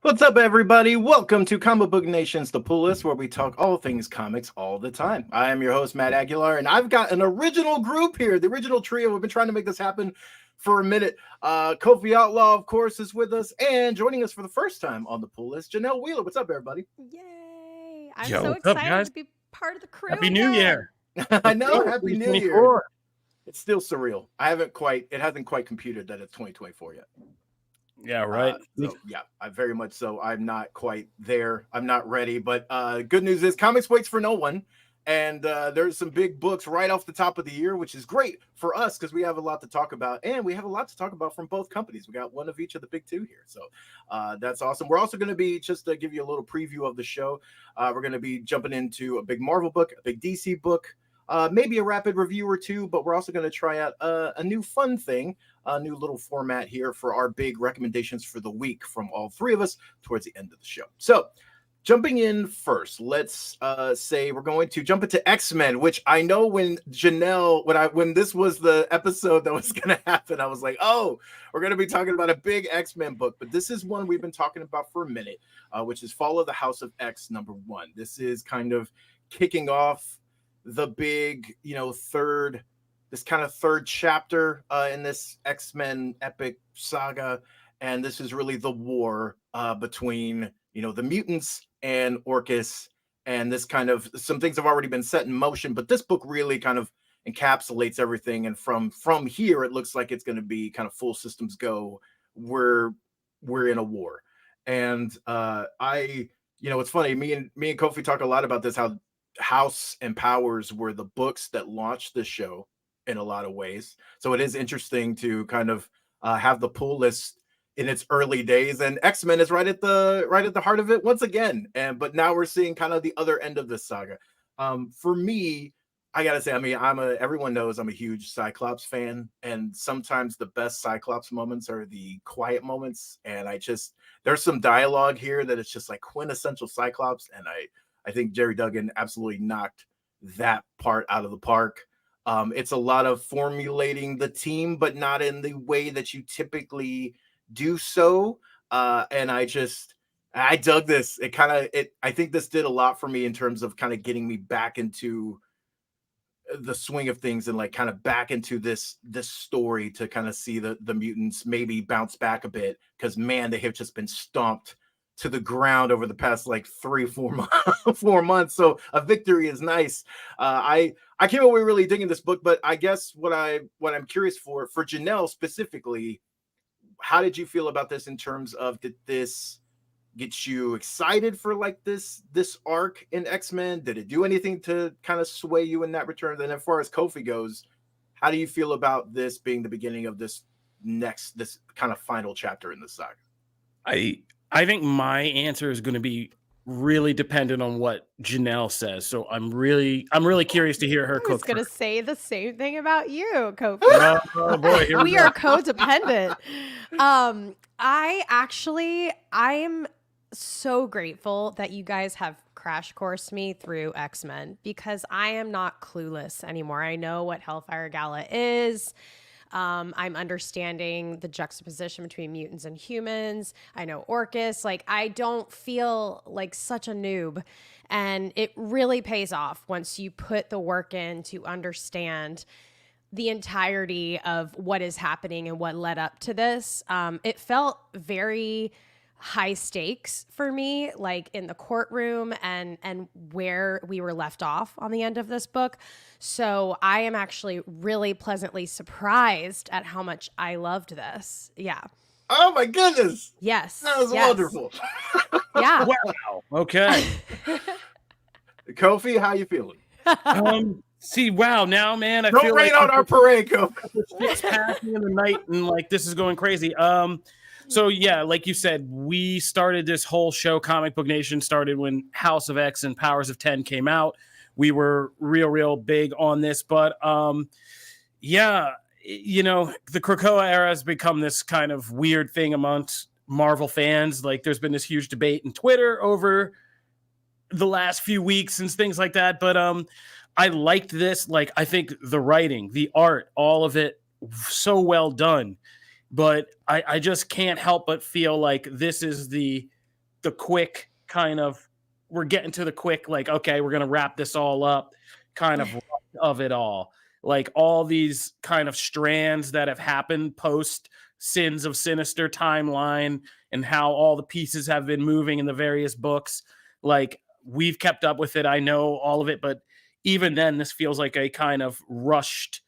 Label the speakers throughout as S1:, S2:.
S1: What's up, everybody? Welcome to Comic Book Nation's The Pool List, where we talk all things comics all the time. I am your host, Matt Aguilar, and I've got an original group here, the original trio. We've been trying to make this happen for a minute. Kofi Outlaw, of course, is with us, and joining us for the first time on The Pool List, Janelle Wheeler. What's up, everybody?
S2: Yay! I'm
S3: Yo,
S2: so
S3: what's up,
S2: excited
S3: guys?
S2: to be part of the crew
S3: Happy
S2: again.
S3: New Year.
S1: I know, Happy New Year.
S3: 2024.
S1: It's still surreal. It hasn't quite computed that it's 2024 yet.
S3: Yeah, right.
S1: I very much so. I'm not quite there. I'm not ready. But good news is comics waits for no one. And there's some big books right off the top of the year, which is great for us because we have a lot to talk about. And we have a lot to talk about from both companies. We got one of each of the big two here. So that's awesome. We're also going to be, just to give you a little preview of the show, we're going to be jumping into a big Marvel book, a big DC book, maybe a rapid review or two. But we're also going to try out a new fun thing. A new little format here for our big recommendations for the week from all three of us towards the end of the show. So jumping in first, let's say we're going to jump into X-Men, which I know when Janelle, when this was the episode that was going to happen, I was like, oh, we're going to be talking about a big X-Men book. But this is one we've been talking about for a minute, which is Fall of the House of X #1. This is kind of kicking off the big, this kind of third chapter in this X-Men epic saga. And this is really the war between, the mutants and Orcus. And this kind of, some things have already been set in motion, but this book really kind of encapsulates everything. And from here, it looks like it's going to be kind of full systems go. We're in a war. And it's funny, me and Kofi talk a lot about this, how House and Powers were the books that launched this show in a lot of ways. So it is interesting to kind of have the pool list in its early days, and X-Men is right at the heart of it once again. But now we're seeing kind of the other end of this saga. For me, I gotta say, everyone knows I'm a huge Cyclops fan, and sometimes the best Cyclops moments are the quiet moments. And there's some dialogue here that it's just like quintessential Cyclops, and I think Jerry Duggan absolutely knocked that part out of the park. It's a lot of formulating the team, but not in the way that you typically do so. And I dug this. I think this did a lot for me in terms of kind of getting me back into the swing of things and like kind of back into this story to kind of see the mutants maybe bounce back a bit, because man, they have just been stomped to the ground over the past like 4 months. So a victory is nice. I came away really digging this book, but I guess what I'm curious for Janelle specifically, how did you feel about this in terms of, did this get you excited for like this arc in X-Men? Did it do anything to kind of sway you in that return? And as far as Kofi goes, how do you feel about this being the beginning of this kind of final chapter in the saga?
S3: I think my answer is going to be really dependent on what Janelle says. So I'm really curious to hear her.
S2: I was going to say the same thing about you, Kofi.
S3: Oh boy, here
S2: we are codependent. I'm so grateful that you guys have crash coursed me through X-Men, because I am not clueless anymore. I know what Hellfire Gala is. I'm understanding the juxtaposition between mutants and humans. I know Orcus. Like, I don't feel like such a noob. And it really pays off once you put the work in to understand the entirety of what is happening and what led up to this. It felt very high stakes for me, like in the courtroom and where we were left off on the end of this book. So I am actually really pleasantly surprised at how much I loved this. Yeah.
S1: Oh my goodness.
S2: Yes.
S1: That was wonderful.
S2: Yeah.
S3: Wow. Okay.
S1: Kofi, how you feeling?
S3: See, wow. Now, man, I
S1: Don't
S3: feel
S1: rain
S3: like
S1: on our parade, Kofi.
S3: It's passing in the night, and like this is going crazy. So yeah, like you said, we started this whole show. Comic Book Nation started when House of X and Powers of 10 came out. We were real big on this, but yeah, the Krakoa era has become this kind of weird thing amongst Marvel fans. Like, there's been this huge debate in Twitter over the last few weeks and things like that. But I liked this. Like, I think the writing, the art, all of it, so well done. But I just can't help but feel like this is the the quick kind of, we're getting to the quick, like, okay, we're going to wrap this all up kind of it all. Like all these kind of strands that have happened post Sins of Sinister timeline and how all the pieces have been moving in the various books. Like we've kept up with it. I know all of it, but even then this feels like a kind of rushed,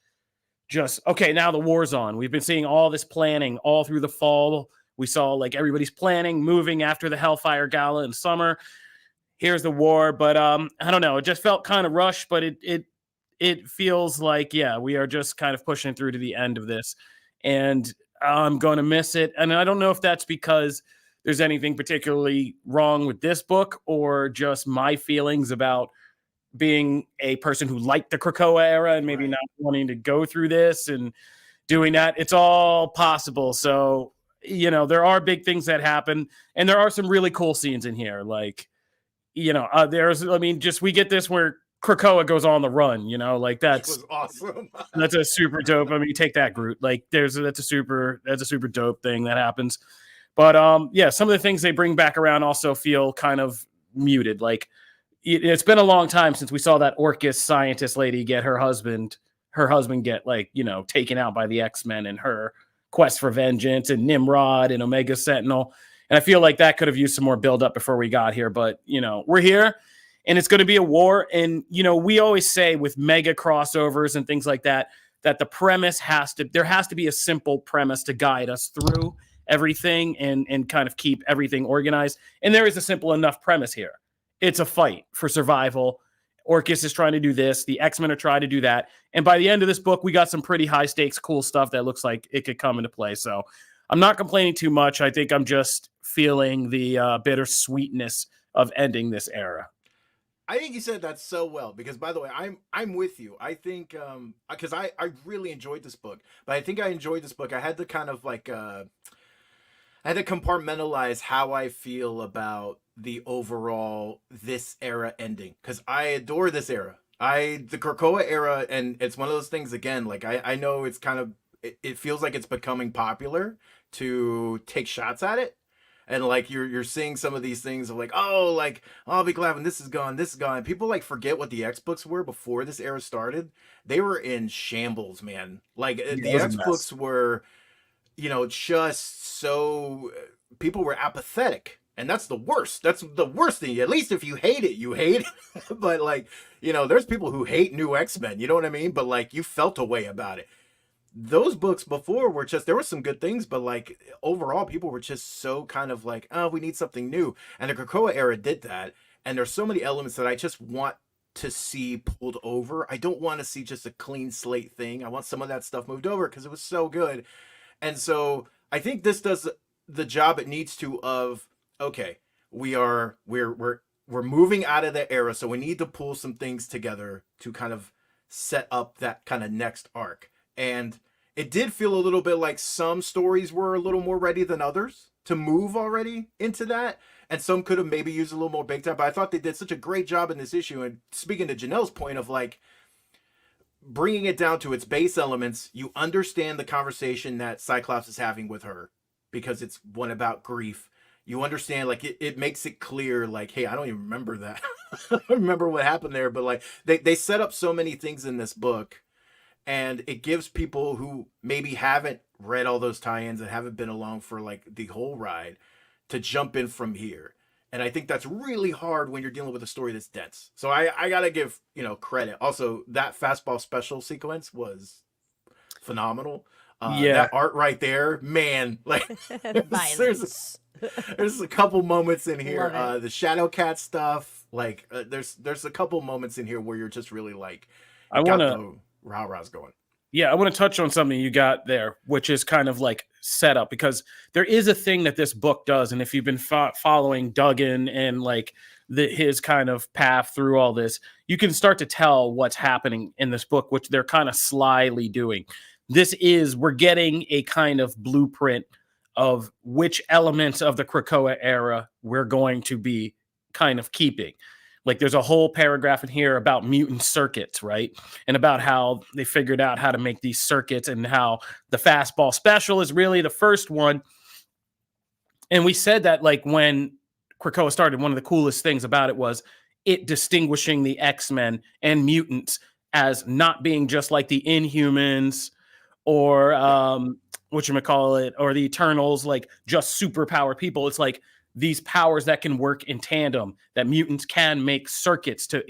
S3: just, okay, now the war's on. We've been seeing all this planning all through the fall. We saw like everybody's planning, moving after the Hellfire Gala in summer. Here's the war, but I don't know. It just felt kind of rushed, but it feels like, yeah, we are just kind of pushing through to the end of this, and I'm going to miss it. And I don't know if that's because there's anything particularly wrong with this book or just my feelings about being a person who liked the Krakoa era and maybe not wanting to go through this and doing that. It's all possible. So, you know, there are big things that happen, and there are some really cool scenes in here. Like, you know, just we get this where Krakoa goes on the run, you know, like that's
S1: awesome.
S3: That's a super dope. I mean, you take that, Groot. Like that's a super dope thing that happens. But yeah, some of the things they bring back around also feel kind of muted. Like it's been a long time since we saw that Orcus scientist lady get her husband get, like, you know, taken out by the X-Men in her quest for vengeance, and Nimrod and Omega Sentinel. And I feel like that could have used some more build up before we got here. But, you know, we're here and it's going to be a war. And, you know, we always say with mega crossovers and things like that, that the premise there has to be a simple premise to guide us through everything and kind of keep everything organized. And there is a simple enough premise here. It's a fight for survival. Orcus is trying to do this. The X-Men are trying to do that. And by the end of this book, we got some pretty high stakes, cool stuff that looks like it could come into play. So I'm not complaining too much. I think I'm just feeling the bittersweetness of ending this era.
S1: I think you said that so well, because, by the way, I'm with you. I think because I really enjoyed this book, but I think I enjoyed this book. I had to kind of like I had to compartmentalize how I feel about the overall this era ending, because I adore this era. The Krakoa era, and it's one of those things again. Like I know it's kind of it feels like it's becoming popular to take shots at it. And like you're seeing some of these things of like, oh, like, oh, I'll be glad when this is gone, this is gone. People like forget what the X books were before this era started. They were in shambles, man. Like the X books were, you know, just so people were apathetic. And that's the worst. That's the worst thing. At least if you hate it, you hate it. But like, you know, there's people who hate new X-Men, you know what I mean? But like you felt a way about it. Those books before were just, there were some good things, but like overall people were just so kind of like, oh, we need something new. And the Krakoa era did that. And there's so many elements that I just want to see pulled over. I don't want to see just a clean slate thing. I want some of that stuff moved over because it was so good. And so I think this does the job it needs to of, okay, we're moving out of the era, so we need to pull some things together to kind of set up that kind of next arc. And it did feel a little bit like some stories were a little more ready than others to move already into that. And some could have maybe used a little more big time, but I thought they did such a great job in this issue. And speaking to Janelle's point of like bringing it down to its base elements, you understand the conversation that Cyclops is having with her because it's one about grief. You understand, like, it makes it clear, like, hey, I don't even remember that. I don't remember what happened there, but like they set up so many things in this book. And it gives people who maybe haven't read all those tie-ins and haven't been along for like the whole ride to jump in from here. And I think that's really hard when you're dealing with a story that's dense. So I gotta give, you know, credit. Also, that fastball special sequence was phenomenal. That art right there, man, like there's a couple moments in here. The Shadowcat stuff, like there's a couple moments in here where you're just really like,
S3: I want to
S1: rah-rah's going.
S3: Yeah, I want to touch on something you got there, which is kind of like set up, because there is a thing that this book does. And if you've been following Duggan and like his kind of path through all this, you can start to tell what's happening in this book, which they're kind of slyly doing. We're getting a kind of blueprint of which elements of the Krakoa era we're going to be kind of keeping. Like there's a whole paragraph in here about mutant circuits, right? And about how they figured out how to make these circuits and how the fastball special is really the first one. And we said that like when Krakoa started, one of the coolest things about it was it distinguishing the X-Men and mutants as not being just like the Inhumans or whatchamacallit, or the Eternals, like just superpower people. It's like these powers that can work in tandem, that mutants can make circuits to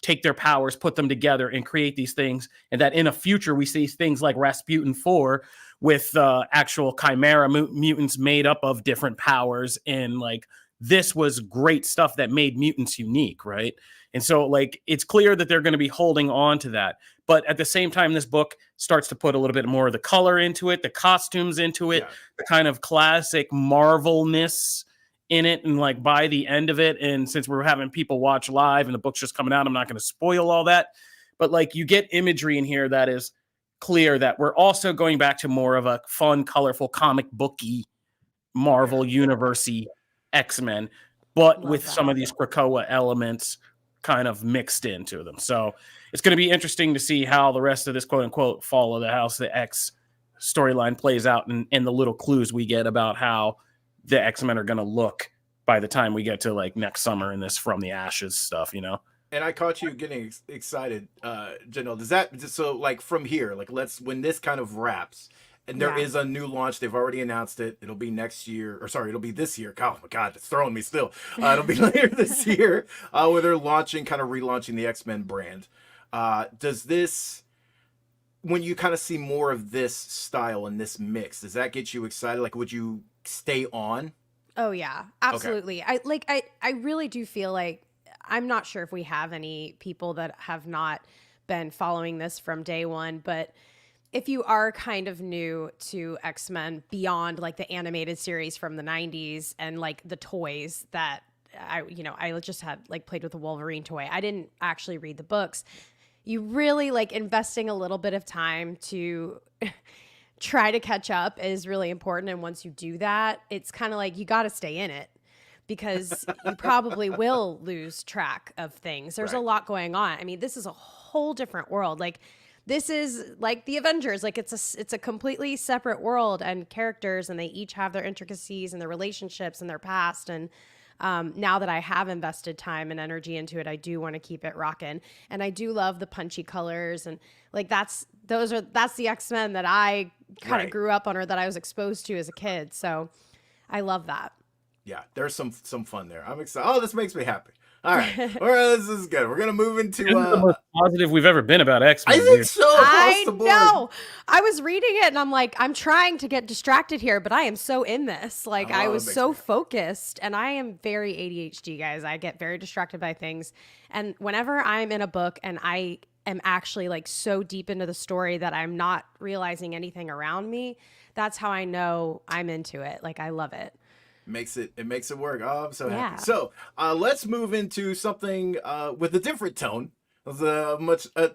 S3: take their powers, put them together, and create these things. And that in a future, we see things like Rasputin 4 with actual chimera mutants made up of different powers. And like, this was great stuff that made mutants unique, right? And so, like, it's clear that they're going to be holding on to that. But at the same time, this book starts to put a little bit more of the color into it, the costumes into it, the kind of classic Marvel-ness in it. And like by the end of it, and since we're having people watch live and the book's just coming out, I'm not going to spoil all that. But like, you get imagery in here that is clear that we're also going back to more of a fun, colorful, comic booky Marvel universe-y X-Men, but with some of these Krakoa elements kind of mixed into them. So it's going to be interesting to see how the rest of this quote unquote Fall of the House of the X storyline plays out, and the little clues we get about how the X-Men are going to look by the time we get to like next summer in this From the Ashes stuff, you know?
S1: And I caught you getting excited, Janelle. Does that, so like from here, like when this kind of wraps, and there is a new launch, they've already announced it. It'll be next year, or sorry, it'll be this year. Oh my God, it's throwing me still. It'll be later this year, where they're relaunching the X-Men brand. Does this, when you kind of see more of this style and this mix, does that get you excited? Like, would you stay on?
S2: Oh yeah, absolutely. Okay. I really do feel like, I'm not sure if we have any people that have not been following this from day one, but if you are kind of new to X-Men beyond like the animated series from the 90s and like the toys that I just had like played with a Wolverine toy. I didn't actually read the books. You really like investing a little bit of time to try to catch up is really important. And once you do that, it's kind of like you got to stay in it, because you probably will lose track of things. There's a lot going on. I mean, this is a whole different world. Like, this is like the Avengers. Like, it's a completely separate world and characters, and they each have their intricacies and their relationships and their past. And now that I have invested time and energy into it, I do want to keep it rocking. And I do love the punchy colors, and like that's the X-Men that I kind of grew up on, or that I was exposed to as a kid. So I love that.
S1: Yeah, there's some fun there. I'm excited. Oh, this makes me happy. All right. All right, this is good. We're going to move into
S3: the most positive we've ever been about X-Men.
S1: I think so.
S2: I know. I was reading it and I'm like, I'm trying to get distracted here, but I am so in this. Like, I was so focused, and I am very ADHD, guys. I get very distracted by things. And whenever I'm in a book and I am actually like so deep into the story that I'm not realizing anything around me, that's how I know I'm into it. Like, I love it.
S1: It makes it work. Oh, I'm so happy. So let's move into something with a different tone.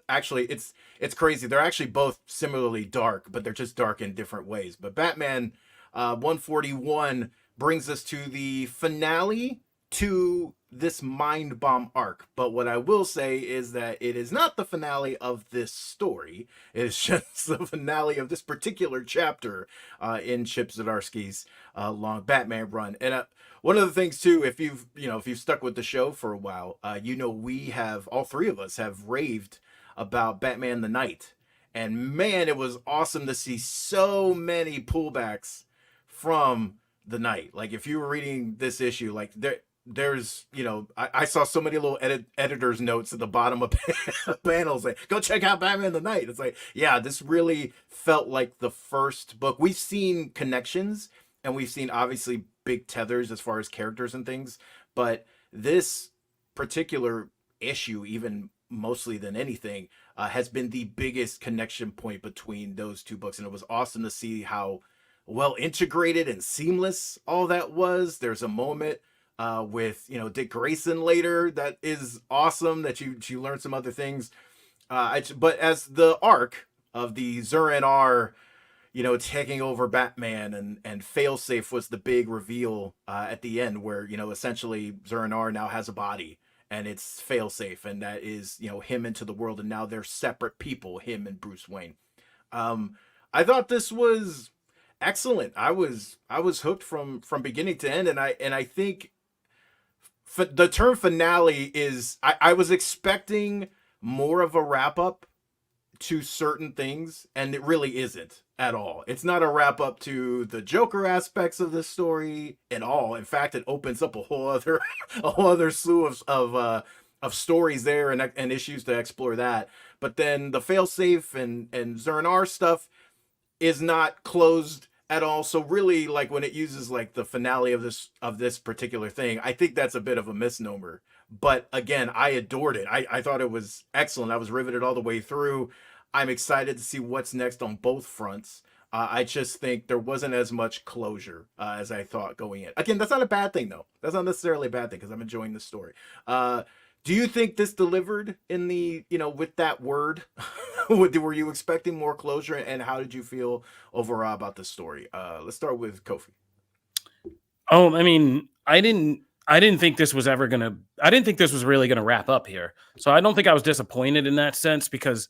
S1: Actually, it's crazy. They're actually both similarly dark, but they're just dark in different ways. But Batman 141 brings us to the finale to this Mind Bomb arc. But what I will say is that it is not the finale of this story. It is just the finale of this particular chapter in Chip Zdarsky's long Batman run. And one of the things too, if you've stuck with the show for a while, we have, all three of us have raved about Batman the Knight. And man, it was awesome to see so many pullbacks from the Knight. Like, if you were reading this issue, like there's I saw so many little editor's notes at the bottom of panels like, go check out Batman the Knight. It's like, yeah, this really felt like the first book. We've seen connections and we've seen obviously big tethers as far as characters and things, but this particular issue, even mostly than anything, has been the biggest connection point between those two books. And it was awesome to see how well integrated and seamless all that was. There's a moment with Dick Grayson later that is awesome, that you learn some other things, but as the arc of the Zur-En-Arrh taking over Batman and Failsafe was the big reveal at the end, where essentially Zur-En-Arrh now has a body and it's Failsafe, and that is him into the world, and now they're separate people, him and Bruce Wayne. I thought this was excellent. I was hooked from beginning to end, and I think the term finale is, I was expecting more of a wrap up to certain things, and it really isn't at all. It's not a wrap up to the Joker aspects of the story at all. In fact, it opens up a whole other a whole other slew of stories there, and issues to explore that. But then the failsafe and Zernar stuff is not closed at all. So really, like, when it uses like the finale of this particular thing, I think that's a bit of a misnomer. But again, I adored it. I thought it was excellent. I was riveted all the way through. I'm excited to see what's next on both fronts. I just think there wasn't as much closure as I thought going in. Again, that's not a bad thing, though. That's not necessarily a bad thing, because I'm enjoying the story. Do you think this delivered in the, with that word? Were you expecting more closure, and how did you feel overall about the story? Let's start with Kofi.
S3: Oh, I mean, I didn't think this was really gonna wrap up here. So I don't think I was disappointed in that sense, because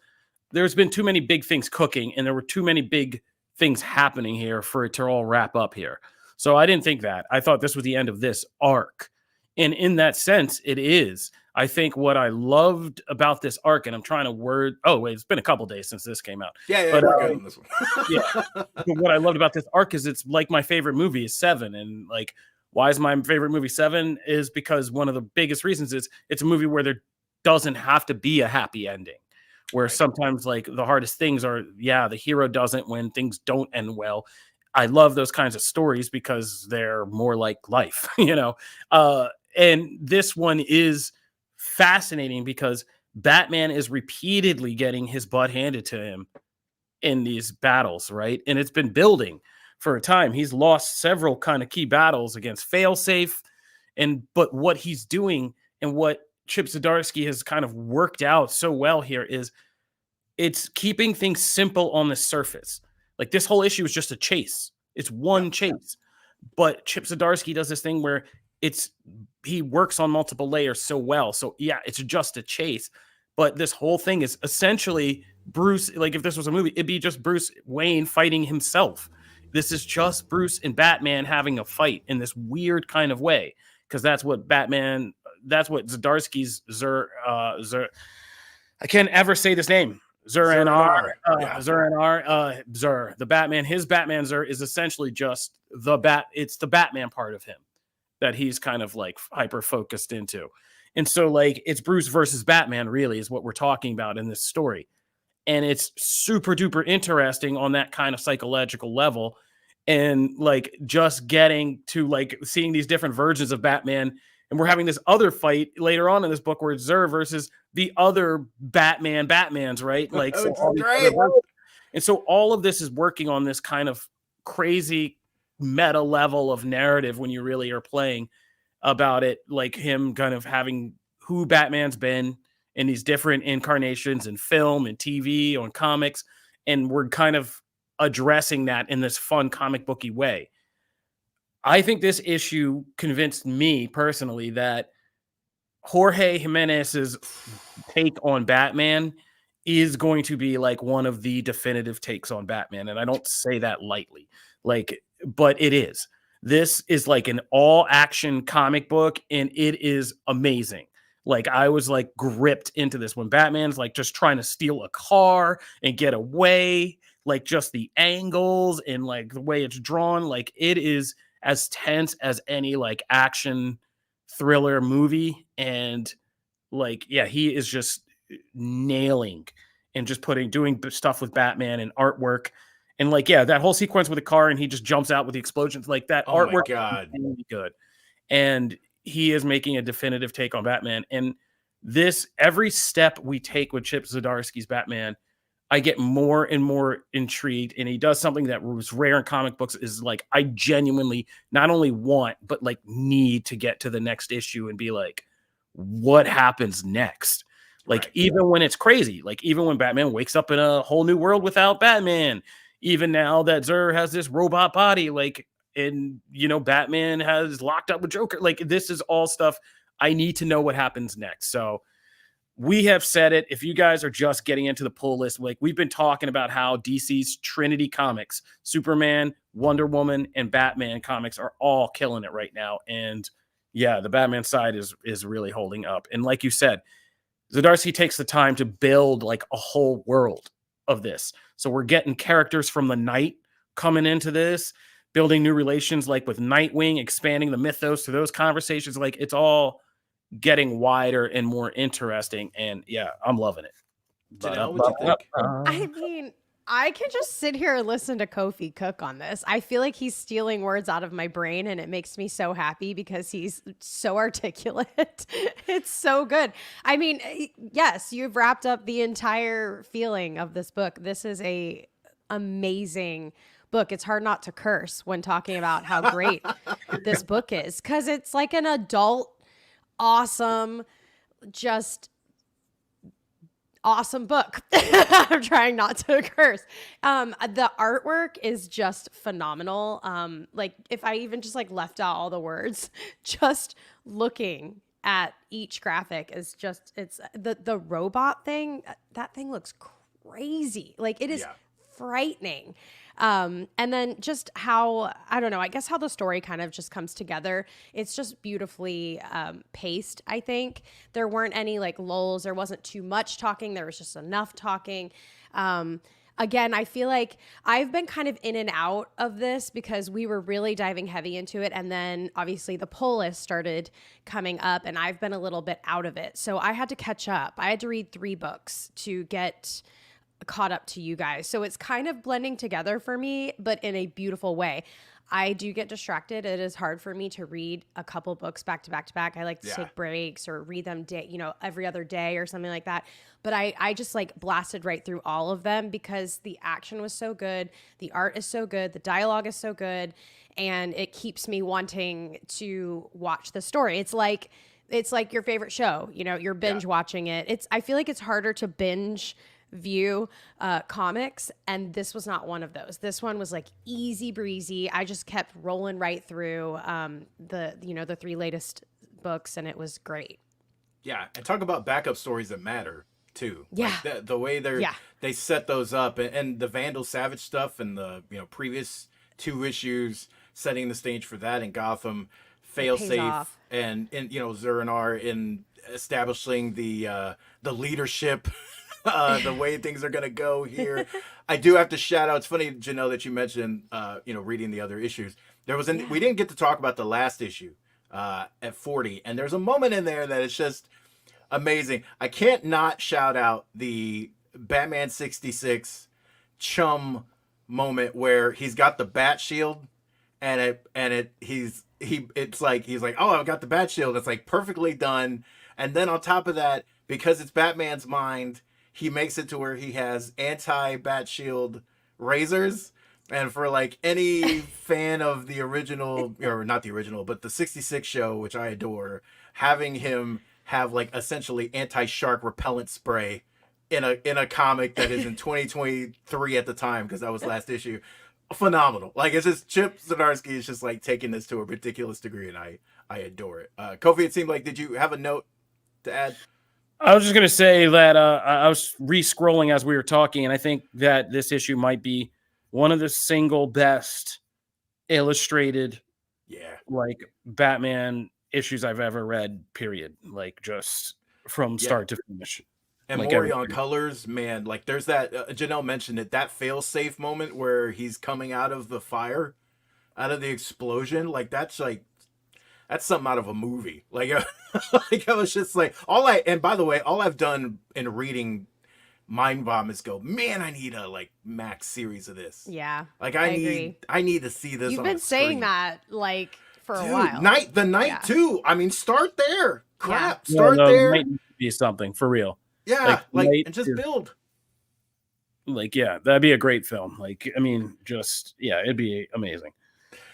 S3: there's been too many big things cooking, and there were too many big things happening here for it to all wrap up here. So I didn't think that. I thought this was the end of this arc. And in that sense, it is. I think what I loved about this arc, and I'm trying to wait, it's been a couple days since this came out.
S1: Yeah, but, we're good on this one.
S3: Yeah. But what I loved about this arc is it's like my favorite movie is Seven. And like, why is my favorite movie Seven? Is because one of the biggest reasons is it's a movie where there doesn't have to be a happy ending. Where sometimes, like, the hardest things are, the hero doesn't when things don't end well. I love those kinds of stories because they're more like life, and this one is fascinating because Batman is repeatedly getting his butt handed to him in these battles, right? And it's been building for a time. He's lost several kind of key battles against Failsafe, but what he's doing and what Chip Zdarsky has kind of worked out so well here is it's keeping things simple on the surface. Like, this whole issue is just a chase. It's one chase. But Chip Zdarsky does this thing where he works on multiple layers so well. So yeah, it's just a chase. But this whole thing is essentially Bruce. Like, if this was a movie, it'd be just Bruce Wayne fighting himself. This is just Bruce and Batman having a fight in this weird kind of way. Because that's what Zdarsky's I can't ever say this name. Zur-En-Arrh. The Batman, his Batman Zur is essentially just it's the Batman part of him that he's kind of like hyper focused into. And so, like, it's Bruce versus Batman really is what we're talking about in this story. And it's super duper interesting on that kind of psychological level. And like, just getting to like seeing these different versions of Batman. And we're having this other fight later on in this book where it's Zur versus the other Batmans, right? Like, so and so all of this is working on this kind of crazy meta level of narrative when you really are playing about it, like him kind of having who Batman's been in these different incarnations in film and TV, on comics. And we're kind of addressing that in this fun comic booky way. I think this issue convinced me personally that Jorge Jimenez's take on Batman is going to be like one of the definitive takes on Batman. And I don't say that lightly, but it is. This is like an all action comic book, and it is amazing. Like, I was like gripped into this when Batman's like just trying to steal a car and get away, like just the angles and like the way it's drawn. Like, it is as tense as any like action thriller movie. And like, yeah, he is just nailing and just doing stuff with Batman and artwork. And like, yeah, that whole sequence with the car and he just jumps out with the explosions, like that artwork is really good. And he is making a definitive take on Batman. And this, every step we take with Chip Zdarsky's Batman, I get more and more intrigued. And he does something that was rare in comic books, is like, I genuinely not only want, but like need to get to the next issue and be like, what happens next? Like, even when it's crazy, like even when Batman wakes up in a whole new world without Batman, even now that Zur has this robot body, like, and Batman has locked up with Joker. Like, this is all stuff I need to know what happens next. So we have said it. If you guys are just getting into the pull list, like, we've been talking about how DC's Trinity comics, Superman, Wonder Woman, and Batman comics are all killing it right now. And yeah, the Batman side is really holding up. And like you said, Zdarsky takes the time to build like a whole world of this. So we're getting characters from the Night coming into this, building new relations like with Nightwing, expanding the mythos to those conversations. Like it's all getting wider and more interesting. And yeah, I'm loving it.
S1: Janelle, what'd you think?
S2: I mean, I can just sit here and listen to Kofi cook on this. I feel like he's stealing words out of my brain, and it makes me so happy because he's so articulate. It's so good. I mean, yes, you've wrapped up the entire feeling of this book. This is a amazing book. It's hard not to curse when talking about how great this book is, because it's like an adult, awesome, just awesome book. I'm trying not to curse. The artwork is just phenomenal. Like if I even just like left out all the words, just looking at each graphic is just, it's the robot thing. That thing looks crazy. Like it is frightening. And then just how, I don't know, I guess how the story kind of just comes together. It's just beautifully paced, I think. There weren't any like lulls. There wasn't too much talking. There was just enough talking. Again, I feel like I've been kind of in and out of this because we were really diving heavy into it. And then obviously the pull list started coming up and I've been a little bit out of it. So I had to catch up. I had to read 3 books to get caught up to you guys. So it's kind of blending together for me, but in a beautiful way. I do get distracted. It is hard for me to read a couple books back to back to back. I like to take breaks or read them every other day or something like that. But I just like blasted right through all of them because the action was so good. The art is so good. The dialogue is so good. And it keeps me wanting to watch the story. It's like your favorite show, you're binge watching it. I feel like it's harder to binge view comics, and this was not one of those. This one was like easy breezy. I just kept rolling right through the 3 latest books, and it was great.
S1: Yeah, and talk about backup stories that matter too.
S2: Yeah,
S1: like the way they set those up, and the Vandal Savage stuff, and the previous 2 issues setting the stage for that in Gotham, Failsafe, and Zur-En-Arrh in establishing the leadership. The way things are going to go here. I do have to shout out. It's funny, Janelle, that you mentioned, reading the other issues. We didn't get to talk about the last issue at 40. And there's a moment in there that is just amazing. I can't not shout out the Batman 66 chum moment where he's got the bat shield and he's like, oh, I've got the bat shield. It's like perfectly done. And then on top of that, because it's Batman's mind, he makes it to where he has anti-bat shield razors. And for like any fan of the original, or not the original, but the 66 show, which I adore, having him have like essentially anti-shark repellent spray in a comic that is in 2023 at the time, because that was last issue. Phenomenal. Like, it's just Chip Zdarsky is just like taking this to a ridiculous degree, and I adore it. Kofi, it seemed like, did you have a note to add?
S3: I was just going to say that I was re-scrolling as we were talking, and I think that this issue might be one of the single best illustrated like Batman issues I've ever read, period. Like, just from start to finish.
S1: And
S3: like
S1: Maury on colors, man, like there's that, Janelle mentioned it, that fail-safe moment where he's coming out of the fire, out of the explosion, like that's something out of a movie. Like, like I was just like, and by the way, all I've done in reading Mind Bomb is go, man, I need a like max series of this.
S2: Yeah.
S1: Like I need to see this.
S2: You've been saying that like for a while.
S1: The night too. I mean, start there. Crap.
S3: Yeah.
S1: Start there.
S3: Might be something for real.
S1: Yeah. And just build.
S3: Like, yeah, that'd be a great film. Like, I mean, just it'd be amazing.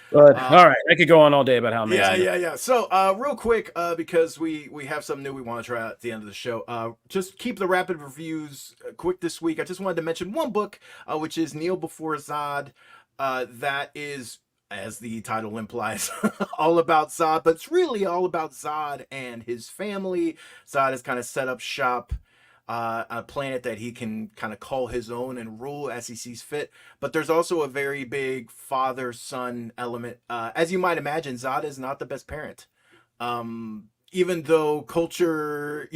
S3: But all right, I could go on all day about how amazing.
S1: Yeah. So, real quick, because we have something new we want to try out at the end of the show. Just keep the rapid reviews quick this week. I just wanted to mention one book, which is Kneel Before Zod. That is, as the title implies, all about Zod, but it's really all about Zod and his family. Zod has kind of set up shop a planet that he can kind of call his own and rule as he sees fit. But there's also a very big father-son element. As you might imagine, Zod is not the best parent Even though culture,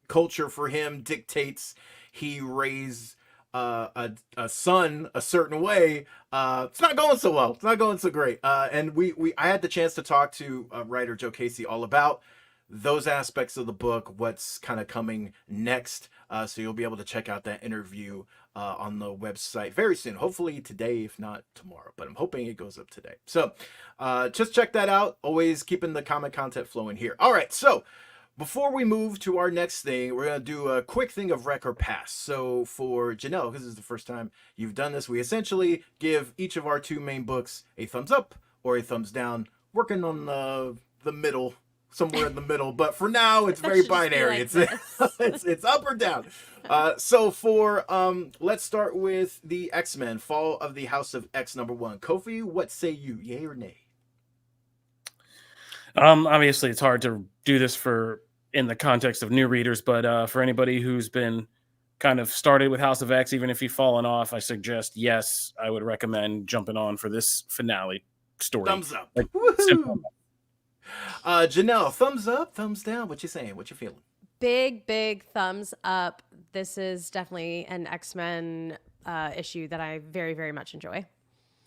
S1: culture for him dictates he raise a son a certain way. It's not going so well. It's not going so great. And we I had the chance to talk to writer Joe Casey all about those aspects of the book, what's kind of coming next. So you'll be able to check out that interview on the website very soon. Hopefully today, if not tomorrow, but I'm hoping it goes up today. So just check that out. Always keeping the comic content flowing here. All right, so before we move to our next thing, we're going to do a quick thing of rec or pass. So for Janelle, because this is the first time you've done this, we essentially give each of our two main books a thumbs up or a thumbs down, working on the middle, somewhere in the middle. But for now, it's very binary. Like it's up or down. So for let's start with the X-Men, Fall of the House of X #1. Kofi, what say you, yay or nay?
S3: Obviously, it's hard to do this in the context of new readers, but for anybody who's been kind of started with House of X, even if you've fallen off, I suggest, yes, I would recommend jumping on for this finale story.
S1: Thumbs up.
S3: Like,
S1: Janelle, thumbs up, thumbs down. What you saying? What you feeling?
S2: Big thumbs up. This is definitely an X-Men issue that I very, very much enjoy.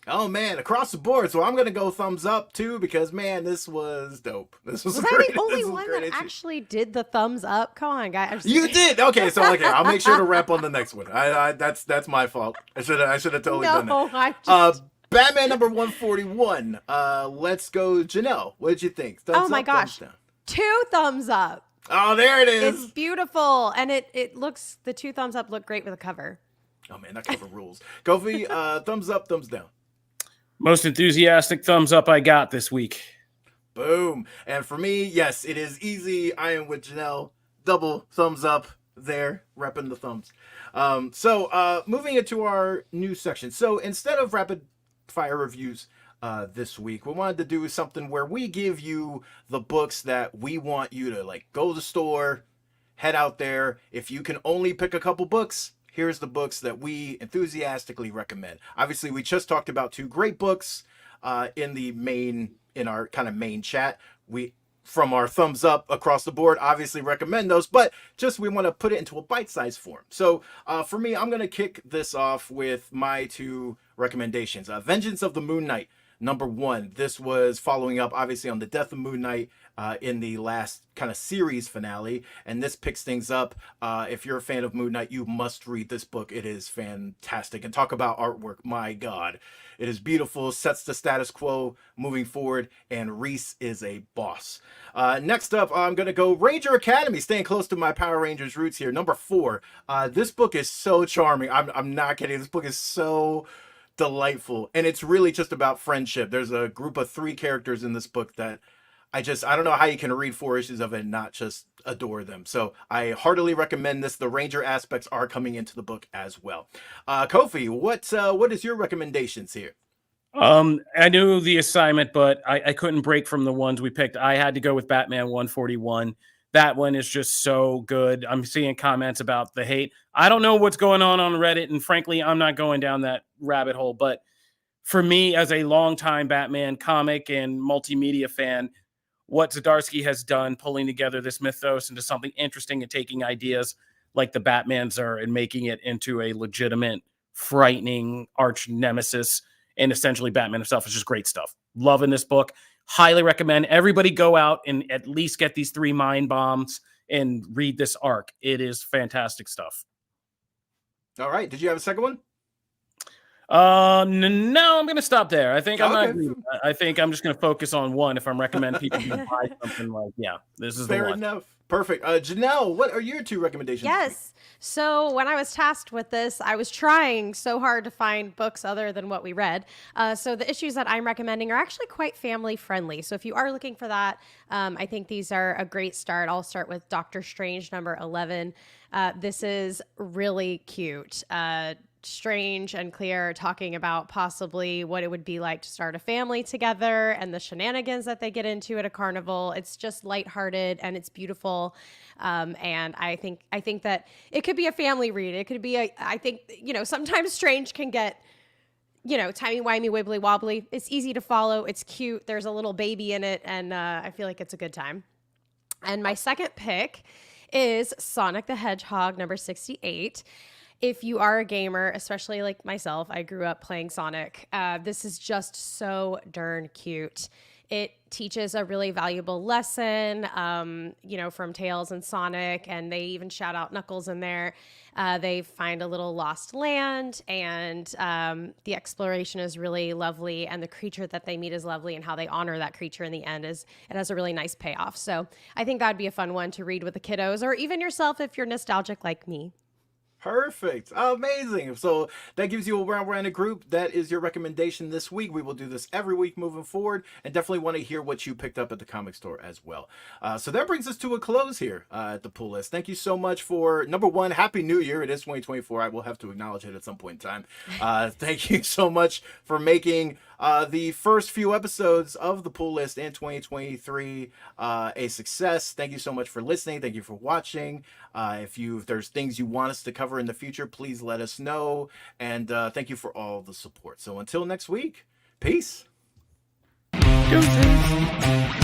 S1: Oh man, across the board. So I'm gonna go thumbs up too, because man, this was dope. This was
S2: I
S1: great.
S2: the only one that actually did the thumbs up? Come on, guys.
S1: You did. Okay, so I'll make sure to rep on the next one. That's my fault. I should have totally done that. Batman #141. Let's go, Janelle. What did you think?
S2: Thumbs up, gosh, thumbs down? 2 thumbs up.
S1: Oh, there it is.
S2: It's beautiful, and it looks. The 2 thumbs up look great with the cover.
S1: Oh man, that cover rules. Kofi, thumbs up, thumbs down.
S3: Most enthusiastic thumbs up I got this week.
S1: Boom. And for me, yes, it is easy. I am with Janelle. Double thumbs up there, repping the thumbs. So moving into our new section. So instead of rapid fire reviews this week, we wanted to do something where we give you the books that we want you to like go to the store, head out there. If you can only pick a couple books, here's the books that we enthusiastically recommend. Obviously, we just talked about 2 great books in our kind of main chat. We, from our thumbs up across the board, obviously recommend those, but just we want to put it into a bite-sized form. So for me, I'm going to kick this off with my 2 recommendations. Vengeance of the Moon Knight, #1. This was following up, obviously, on the death of Moon Knight in the last kind of series finale, and this picks things up. If you're a fan of Moon Knight, you must read this book. It is fantastic. And talk about artwork, my God. It is beautiful, sets the status quo moving forward, and Reese is a boss. Next up, I'm going to go Ranger Academy, staying close to my Power Rangers roots here, #4. This book is so charming. I'm not kidding. This book is so delightful, and it's really just about friendship. There's a group of 3 characters in this book that I don't know how you can read 4 issues of it and not just adore them. So I heartily recommend this. The Ranger aspects are coming into the book as well. Kofi, what is your recommendations here?
S3: I knew the assignment, but I couldn't break from the ones we picked. I had to go with Batman 141. That one is just so good. I'm seeing comments about the hate. I don't know what's going on Reddit, and frankly, I'm not going down that rabbit hole. But for me, as a longtime Batman comic and multimedia fan, what Zdarsky has done, pulling together this mythos into something interesting and taking ideas like the Batmans are and making it into a legitimate, frightening arch nemesis, and essentially Batman himself, is just great stuff. Loving this book. Highly recommend everybody go out and at least get these 3 mind bombs and read this arc. It is fantastic stuff.
S1: All right. Did you have a second one?
S3: No, I'm going to stop there. I think I think I'm just going to focus on one. If I'm recommending people to buy something, like, yeah, this is
S1: fair
S3: the one.
S1: Enough. Perfect. Janelle, what are your 2 recommendations?
S2: Yes. So when I was tasked with this, I was trying so hard to find books other than what we read. So the issues that I'm recommending are actually quite family friendly. So if you are looking for that, I think these are a great start. I'll start with Doctor Strange #11. This is really cute. Strange and Clear are talking about possibly what it would be like to start a family together and the shenanigans that they get into at a carnival. It's just lighthearted and it's beautiful. And I think that it could be a family read. It could be I think, sometimes Strange can get timey-wimey, wibbly-wobbly. It's easy to follow. It's cute. There's a little baby in it, and I feel like it's a good time. And my second pick is Sonic the Hedgehog number 68. If you are a gamer, especially like myself, I grew up playing Sonic. This is just so darn cute. It teaches a really valuable lesson, from Tails and Sonic, and they even shout out Knuckles in there. They find a little lost land, and the exploration is really lovely, and the creature that they meet is lovely, and how they honor that creature in the end it has a really nice payoff. So I think that'd be a fun one to read with the kiddos, or even yourself if you're nostalgic like me.
S1: Perfect. Amazing. So that gives you a well-rounded group. That is your recommendation this week. We will do this every week moving forward, and definitely want to hear what you picked up at the comic store as well. So that brings us to a close here at the Pull List. Thank you so much for, number one, Happy New Year. It is 2024. I will have to acknowledge it at some point in time. Thank you so much for making the first few episodes of the Pull List in 2023 a success. Thank you so much for listening. Thank you for watching. If there's things you want us to cover in the future, please let us know. And thank you for all the support. So until next week, peace.
S3: Deuces.